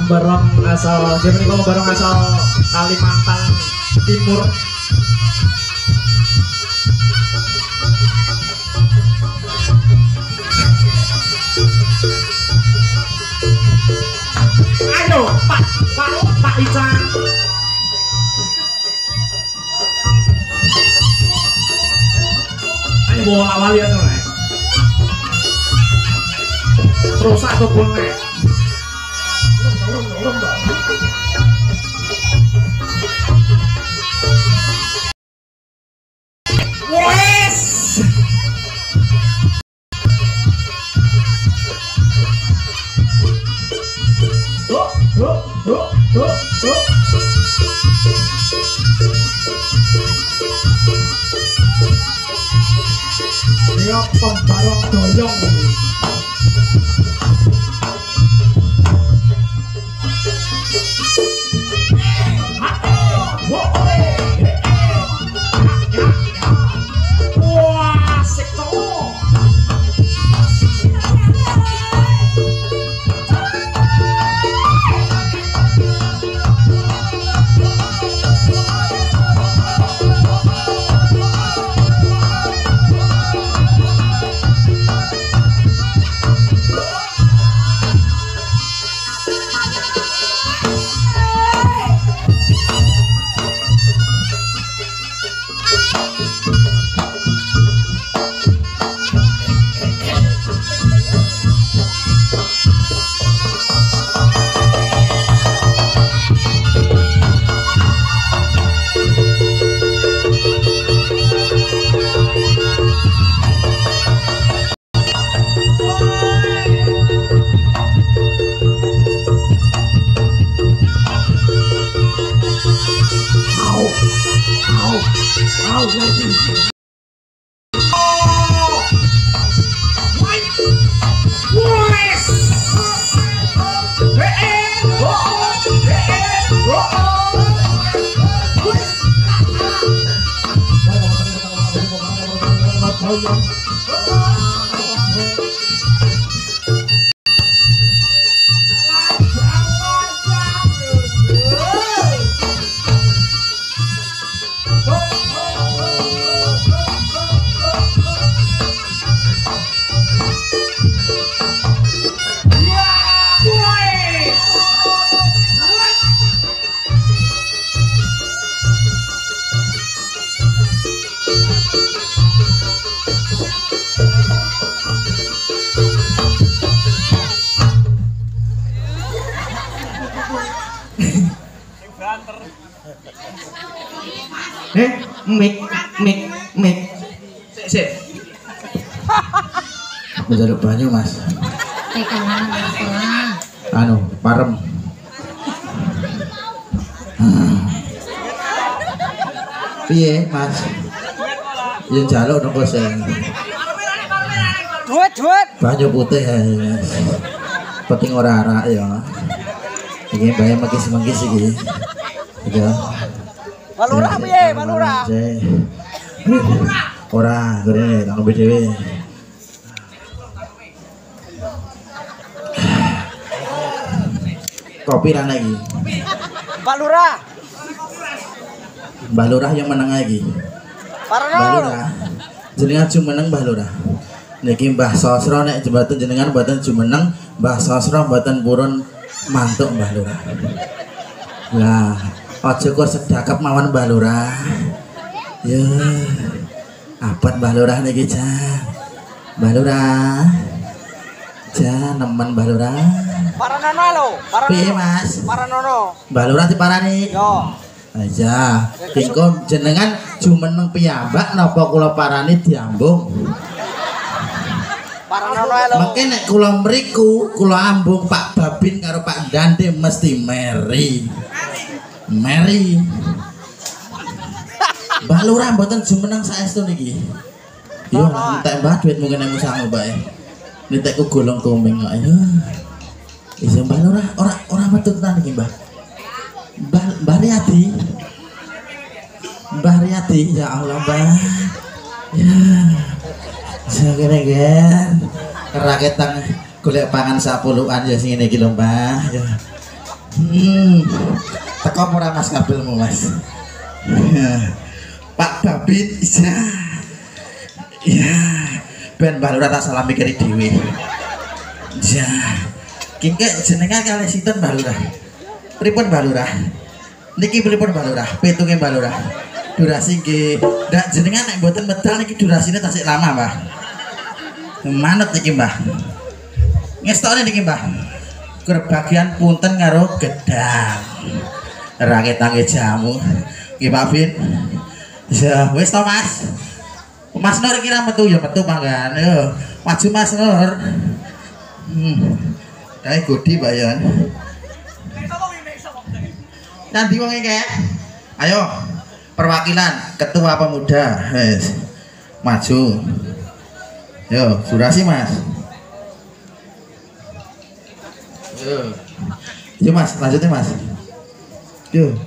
Barong asal Jawa Timur, barong asal Kalimantan Timur. Ayo Pak Ican. Ayo bawa awal ya tuh. Terus satu pun nih. Wes. Dia pembarong doyong. Mik. Sik. Njaluk banyu, Mas. Anu, parem. Piye, Mas? Yen njaluk nopo sing? Duit. Banyu putih ya, Mas. Penting ora arak ya. Iki bae mengkis iki. Ya. Balurah piye, balurah? Ora, gede, tak ngombe dhewe. Kopi rana iki. Pak Lurah. Mbah Lurah yang menang iki. Mbah Lurah. Jenengan jumeneng Mbah Lurah. Niki Mbah Sosro nek jembatan jenengan mboten jumeneng, Mbah Sosro mboten purun mantuk Mbah Lurah. Lah, aja kok sedakep mawon Mbah Lurah. Ya. Abot Mbah Lurah niki jan. Mbah Lurah. Jan nemen Mbah Lurah. Paranono lo, Piye, paranono. Mas? Paranono. Mbah Lurah diparani. Yo. Aja, engko jenengan jumeneng piyambak napa kula parani diambung. Paranono lo. Mengke nek kula mriku, kula ambung Pak Babin karo Pak Dante mesti meri. Meri. Mbah Lurah mboten jumeneng saestu niki. Yo, entek Mbah duit mungkin nemu sangu bae. Nitekku golong komeng kok. Ayo. Iso Mbah Lurah ora metu tenan iki, Mbah. Mbah Riyadi. Mbah Riyadi, ya Allah, Mbah. Ya. Sakene gen. Raketan golek pangan sapulukan ya sing ngene iki lho, Mbah. Ya. Teko ora Mas kabelmu, Mas. Ya. Pak Babin isa. Ya. Ben Mbah Lurah tak salah mikiri dhewe. Ya. Kengke jenengan kalih sinten Mbah Lurah? Pripun Mbah Lurah? Niki pripun Mbah Lurah? Pitunge Mbah Lurah. Durasi nggih, ndak jenengan nek mboten medal niki durasine tasik lama, Mbah. Manut niki, Mbah. Ngestokne niki, Mbah. Kerbagian punten karo gedang. Raketange jamu. Nggih, Pak Bin. Ya, wis to, Mas. Mas Nur kira metu ya metu manggan. Yo, maju Mas Nur. Kae godi bayan. Nanti wong iki. Ayo. Perwakilan ketua pemuda. Wes. Maju. Yo, durasi Mas. Yo. Yo Mas, lanjutin Mas. Yo.